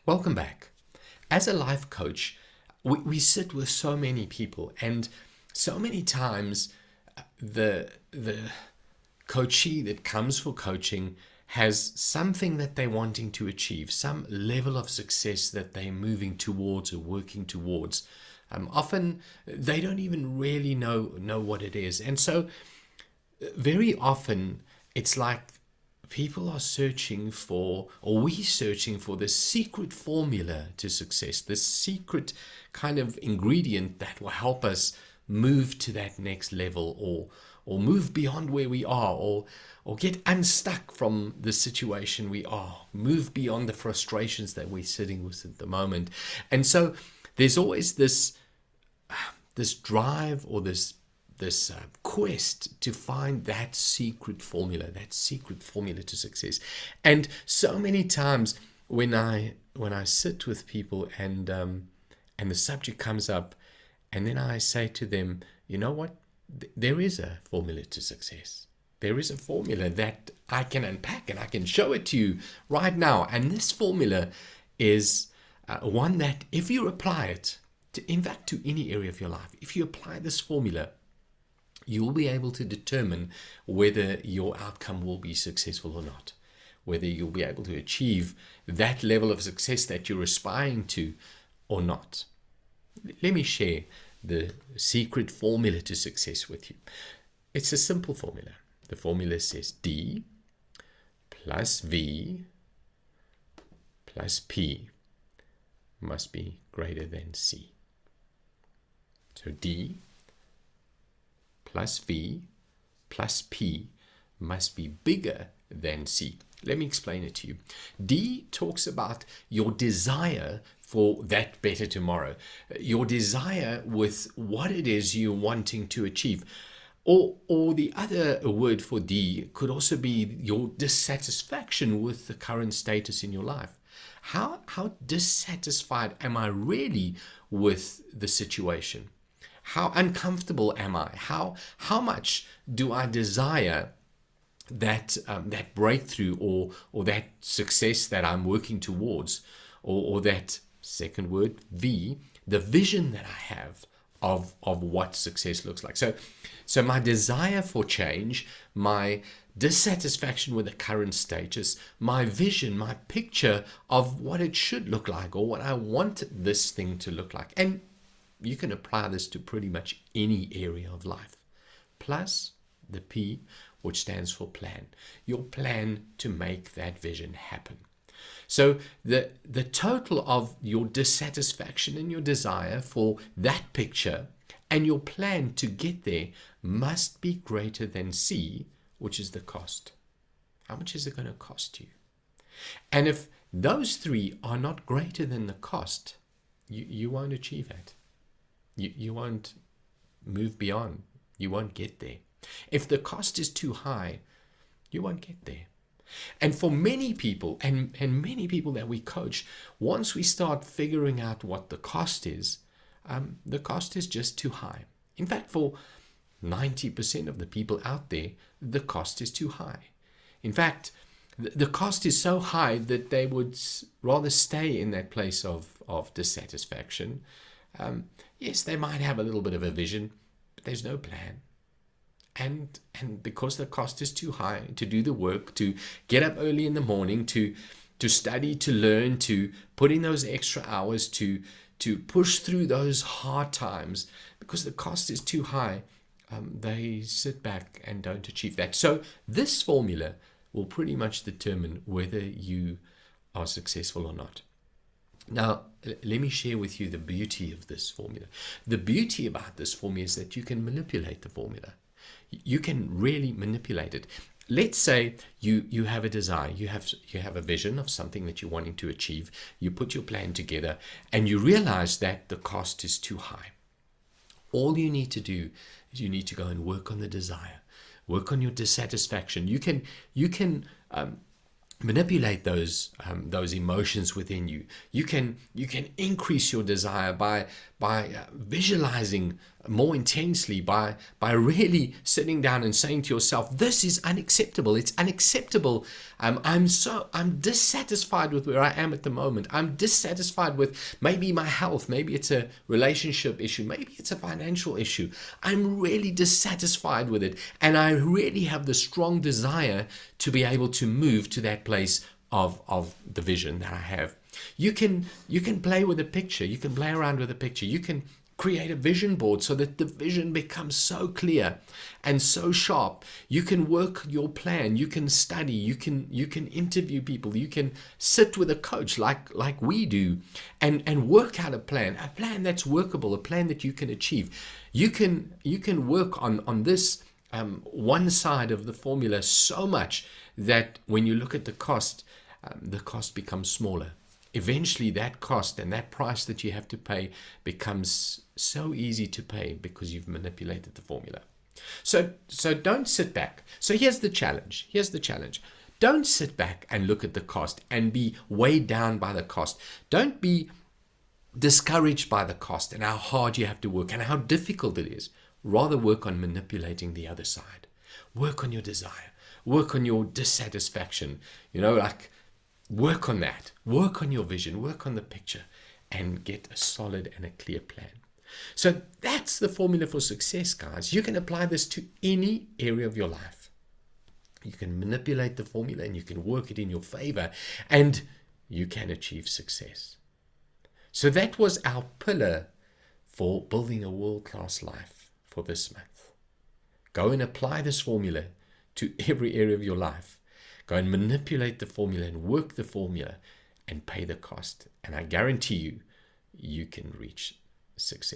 Welcome back. As a life coach, we sit with so many people, and so many times the coachee that comes for coaching has something that they're wanting to achieve, some level of success that they're moving towards or working towards. Often they don't even really know what it is, and so very often it's like people are searching for, or we searching for, the secret formula to success, the secret kind of ingredient that will help us move to that next level, or move beyond where we are, or get unstuck from the situation we are, move beyond the frustrations that we're sitting with at the moment. And so there's always this drive, or this quest to find that secret formula to success. And so many times when I sit with people, and the subject comes up, and then I say to them, you know what, there is a formula to success. There is a formula that I can unpack, and I can show it to you right now. And this formula is one that, if you apply it in fact to any area of your life, if you apply this formula, you will be able to determine whether your outcome will be successful or not, whether you'll be able to achieve that level of success that you're aspiring to or not. Let me share the secret formula to success with you. It's a simple formula. The formula says D plus V plus P must be greater than C. So D plus V plus P must be bigger than C. Let me explain it to you. D talks about your desire for that better tomorrow, your desire with what it is you're wanting to achieve. Or the other word for D could also be your dissatisfaction with the current status in your life. How dissatisfied am I really with the situation? How uncomfortable am I? How much do I desire that breakthrough, or that success that I'm working towards, or that second word V, the vision that I have of what success looks like. So my desire for change, my dissatisfaction with the current status, my vision, my picture of what it should look like, or what I want this thing to look like. And you can apply this to pretty much any area of life. Plus the P, which stands for plan. Your plan to make that vision happen. So the total of your dissatisfaction and your desire for that picture and your plan to get there must be greater than C, which is the cost. How much is it going to cost you? And if those three are not greater than the cost, you won't achieve it. You won't move beyond. You won't get there. If the cost is too high, you won't get there. And for many people, and many people that we coach, once we start figuring out what the cost is just too high. In fact, for 90% of the people out there, the cost is too high. In fact, the cost is so high that they would rather stay in that place of dissatisfaction. Yes, they might have a little bit of a vision, but there's no plan. And because the cost is too high to do the work, to get up early in the morning, to study, to learn, to put in those extra hours, to push through those hard times, because the cost is too high, they sit back and don't achieve that. So this formula will pretty much determine whether you are successful or not. Now, let me share with you the beauty of this formula. The beauty about this formula is that you can manipulate the formula. You can really manipulate it. Let's say you have a desire, you have a vision of something that you're wanting to achieve. You put your plan together, and you realize that the cost is too high. All you need to do is you need to go and work on the desire, work on your dissatisfaction. You can manipulate those emotions within you. You can increase your desire by visualizing more intensely by really sitting down and saying to yourself, this is unacceptable. It's unacceptable. I'm dissatisfied with where I am at the moment. I'm dissatisfied with maybe my health. Maybe it's a relationship issue. Maybe it's a financial issue. I'm really dissatisfied with it. And I really have the strong desire to be able to move to that place of the vision that I have. You can play with a picture. You can play around with a picture. You can create a vision board so that the vision becomes so clear and so sharp. You can work your plan. You can study. You can interview people. You can sit with a coach like we do and work out a plan that's workable, a plan that you can achieve. You can work on this one side of the formula so much that when you look at the cost becomes smaller. Eventually that cost and that price that you have to pay becomes so easy to pay because you've manipulated the formula. So don't sit back. So here's the challenge. Don't sit back and look at the cost and be weighed down by the cost. Don't be discouraged by the cost and how hard you have to work and how difficult it is. Rather work on manipulating the other side. Work on your desire. Work on your dissatisfaction. Work on that. Work on your vision. Work on the picture and get a solid and a clear plan. So that's the formula for success, guys. You can apply this to any area of your life. You can manipulate the formula and you can work it in your favor and you can achieve success. So that was our pillar for building a world-class life for this month. Go and apply this formula to every area of your life. Go and manipulate the formula and work the formula and pay the cost. And I guarantee you, you can reach success.